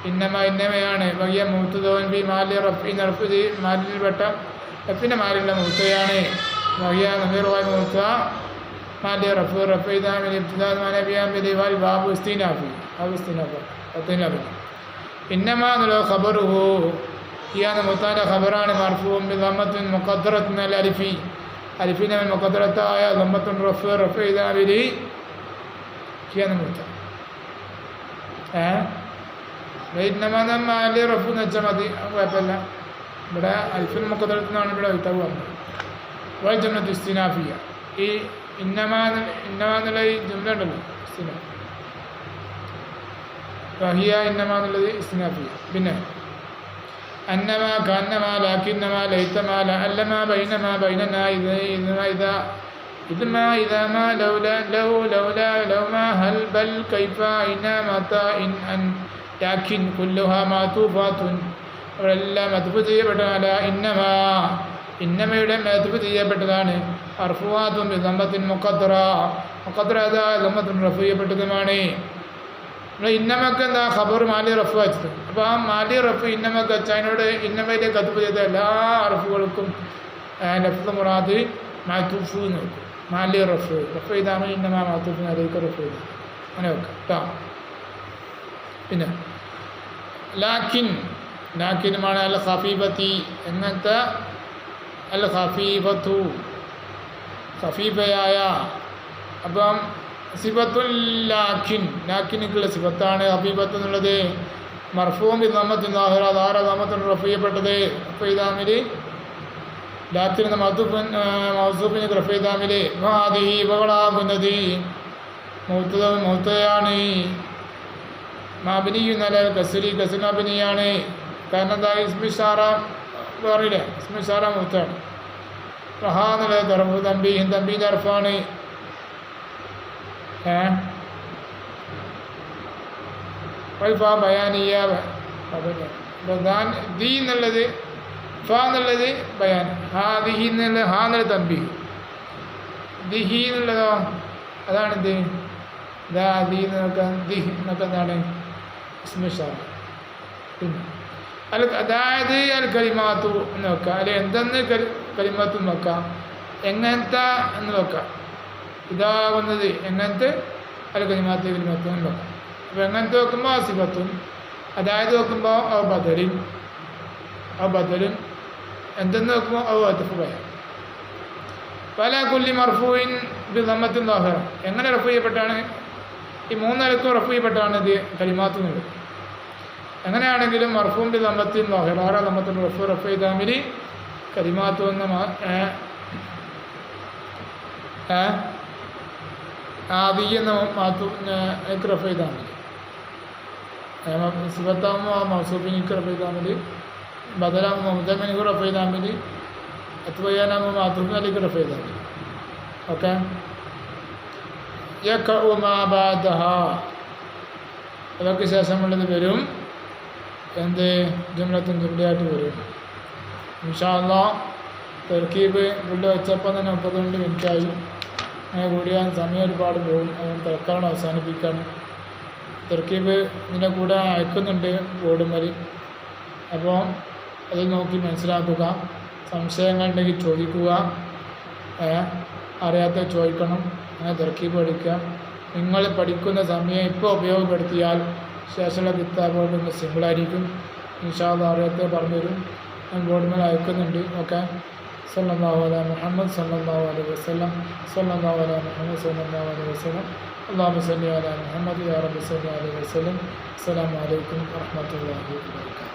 Speaker 2: ഇന്നമയാണ് വഹിയ മൂത്തതോൻ ബി മാലി റഫി റഫ് മാലിൽ പെട്ട റഫിൻ്റെ മാലിലുള്ള മൂത്തയാണ്. വഹിയ നമീറുമായി മൂത്ത മാലി റഫ് ഇദാമിൽ ഇബ്തിദാ മാനബിയാൻ ബിദിവാൽ ബാബു ഇസ്തിനാഫി പത്തിനാഫി. ഇന്നമാ എന്നുള്ള ഖബറുഹു ഹിയാണ് മുത്താൻ്റെ ഖബറാണ് മർഫൂഉൻ ബിദമ്മത്തിൻ മുഖദ്ദറത്തിൻ അൽ അലിഫി അലിഫിനെ മുഖദ്ദറത്തായ ദമ്മത്തുൻ റഫ് ചെയ്താൽ ഹിയാണ് മുത്ത ഇന്നമാലി റഫ് എന്ന് വെച്ചാൽ മതി, കുഴപ്പമില്ല. ഇവിടെ അൽഫിൻ മുഖദ്ദറത്തിനാണ് ഇവിടെ വിത്തവ് വന്നത്. വൽ ജംലത്തു ഇസ്തിനാഫിയ ഈ ഇന്നമാന്നുള്ള ഈ ജുംല ഉണ്ടല്ലോ ഇസ്തിനാഫ് വഹിയ ഇന്നമാന്നുള്ളത് ഇസ്തിനാഫിയ. പിന്നെ അന്നമാ കന്നമാ ലാക്കിന്നമാ ലൈത്തമാ ലഅല്ലമാ ബൈനമാ ബൈനനാ ഇദ്മാ ഇദാമാ ലൗലാ ലൗലാ ലൗമാ ഹൽ ബൽ കൈഫ ഇന മതാ ഇൻ അൻ ലാക്കിൻ കുല്ലുഹാ മാതൂഫാത്തുൻ അവരെല്ലാം മദ്ഫു ചെയ്യപ്പെട്ടതല്ല. ഇന്നമയുടെ മദ്ഫു ചെയ്യപ്പെട്ടതാണ്. അർഫുവാത്തും ബിദമ്മത്തിൻ മുഖദ്ദറ അതായ ദമ്മത്തുൻ റഫ് ചെയ്യപ്പെട്ടതുമാണ്. ഇന്നമക്ക് എന്താ ഖബർ മാലി റഫ് വെച്ചത്. അപ്പോൾ ആ മാലി റഫ് ഇന്നമക്ക് വെച്ച അതിനോട് ഇന്നമയിലേക്ക് മദ്ഫു ചെയ്ത എല്ലാ അർഫുകൾക്കും ലഫ്ദ് മുറാദ് മാതൂഫ് എന്ന് വെക്കും. മാലി റഫ് ചെയ്താണ് ഇന്നമ മാതൂഫിന് അതിലേക്ക് റഫ് ചെയ്തത് അങ്ങനെ വെക്കാം കേട്ടോ. പിന്നെ ലാക്കിനുമാണ് അൽ ഖഫീഫത്തി എങ്ങനത്തെ അൽ ഖഫീഫത്തു ഖഫീഫയായ. അപ്പം സിഫത്തുൽ ലാക്കിനുള്ള സിഫത്താണ് ഖഫീഫത്ത് എന്നുള്ളത്. മർഫൂഉൻ ബിദമ്മത്തിൻ ളാഹിറ ദമ്മത്തുൻ റഫ് ചെയ്യപ്പെട്ടത്. അപ്പോൾ ഇതാമിൽ ലാക്കിൻ എന്ന മൗസൂഫിന് റഫ് ചെയ്താമിൽ ഹാദിഹി ഇവകളാകുന്നത് മൗത്തയാണ്. മാബിനിയു നല്ല കസരി മാബിനിയാണ്. കാരണം എന്താ ഇസ്മിഷാറ പറയില്ല, ഇസ്മിഷാറ മുത്താണ്. റഹാ എന്നുള്ള തറഫ് തമ്പീൻ്റെ അർഫാണ്. ബയാനിയ ദീ എന്നുള്ളത് ഫ എന്നുള്ളത് ബയാൻ. ഹാദിഹി എന്നുള്ള ഹാ എന്നുള്ള തമ്പി ദിഹി എന്നുള്ളതോ അതാണിത് ദീ എന്നൊക്കെ ദിഹ് എന്നൊക്കെ എന്താണ് ഇസ്മിഷാറ. പിന്നെ അതായത് അൽ കലിമാത്തു എന്ന് വെക്കാം, അല്ലെ എന്തെന്ന് കലിമത്തും വെക്കാം, എങ്ങനത്തെ എന്ന് വെക്കാം. ഇതാകുന്നത് എങ്ങനത്തെ അൽ കലിമാത്ത് കലിമത്തും എന്ന് വെക്കാം. അപ്പോൾ എങ്ങനത്തെ വെക്കുമ്പോൾ സിഫത്തും, അതായത് വെക്കുമ്പോൾ ബദലും എന്തെന്ന് വെക്കുമ്പോൾ അത്ഫ് പറയാം. പല കുല്ലി മർഫൂഇൻ ബിദമ്മത്തിൻ ളാഹിറ എങ്ങനെ റഫ് ചെയ്യപ്പെട്ടാണ് ഈ മൂന്നിലക്കും റഫ് ചെയ്യപ്പെട്ടാണ് ഇത് കലിമാത്ത് എന്നുള്ളത്. എങ്ങനെയാണെങ്കിലും മർഫൂഉൻ ബിദമ്മത്തിൻ ളാഹിറ ദമ്മത്തുൻ റഫ് ചെയ്താമിൽ കലിമാത്തു എന്ന ആദി എന്ന മാത്തുക്ക് റഫ് ചെയ്താമിൽ സിഫത്താകുമ്പോൾ മൗസൂഫിനിക്ക് റഫ് ചെയ്താമിൽ ബദലാകുമ്പോൾ മുതമിനിക്ക് റഫ് ചെയ്താമിൽ അത്വയ്യാനാകുമ്പോൾ മാത്തൂഫിന് അലിക്ക് റഫ് ചെയ്താമിൽ. ഓക്കെ അതൊക്കെ ശേഷമുള്ളത് വരും. എന്ത് ജുംലത്തും ജുംലയായിട്ട് വരും. ഇൻഷാ അല്ലാഹ് തർക്കീബ് പുള്ളി വെച്ചപ്പോൾ തന്നെ 32 മിനിറ്റായി. അങ്ങനെ കൂടിയാൽ സമയം ഒരുപാട് പോകും. അതുകൊണ്ട് തൽക്കാലം അവസാനിപ്പിക്കാണ്. തർക്കീബ് ഇതിൻ്റെ കൂടെ അയക്കുന്നുണ്ട് ബോർഡ് വരി. അപ്പോൾ അത് നോക്കി മനസ്സിലാക്കുക. സംശയങ്ങളുണ്ടെങ്കിൽ ചോദിക്കുക, അറിയാത്ത ചോദിക്കണം. അങ്ങനെ തർക്കീബ് പഠിക്കുക. നിങ്ങൾ പഠിക്കുന്ന സമയം ഇപ്പോൾ ഉപയോഗപ്പെടുത്തിയാൽ ശേഷമുള്ള കിതാബുകൾ സിമ്പിളായിരിക്കും. ഇൻഷാ അല്ലാഹ് അറിയാത്ത പറഞ്ഞുതരും. ഞാൻ ബോർഡ് മേൽ അയക്കുന്നുണ്ട്. ഓക്കെ. സല്ലല്ലാഹു അലാ മുഹമ്മദ് സല്ലല്ലാഹു അലൈഹി വസല്ലം സല്ലല്ലാഹു അലാ മുഹമ്മദ് സല്ലല്ലാഹു അലൈഹി വസല്ലം അല്ലാഹുമ്മ സല്ലി അലാ മുഹമ്മദ് യാ റബ്ബി സല്ലി അലൈഹി വസല്ലം. അസ്സലാമു അലൈക്കും വറഹ്മത്തുള്ളാഹി വബറകാതുഹു.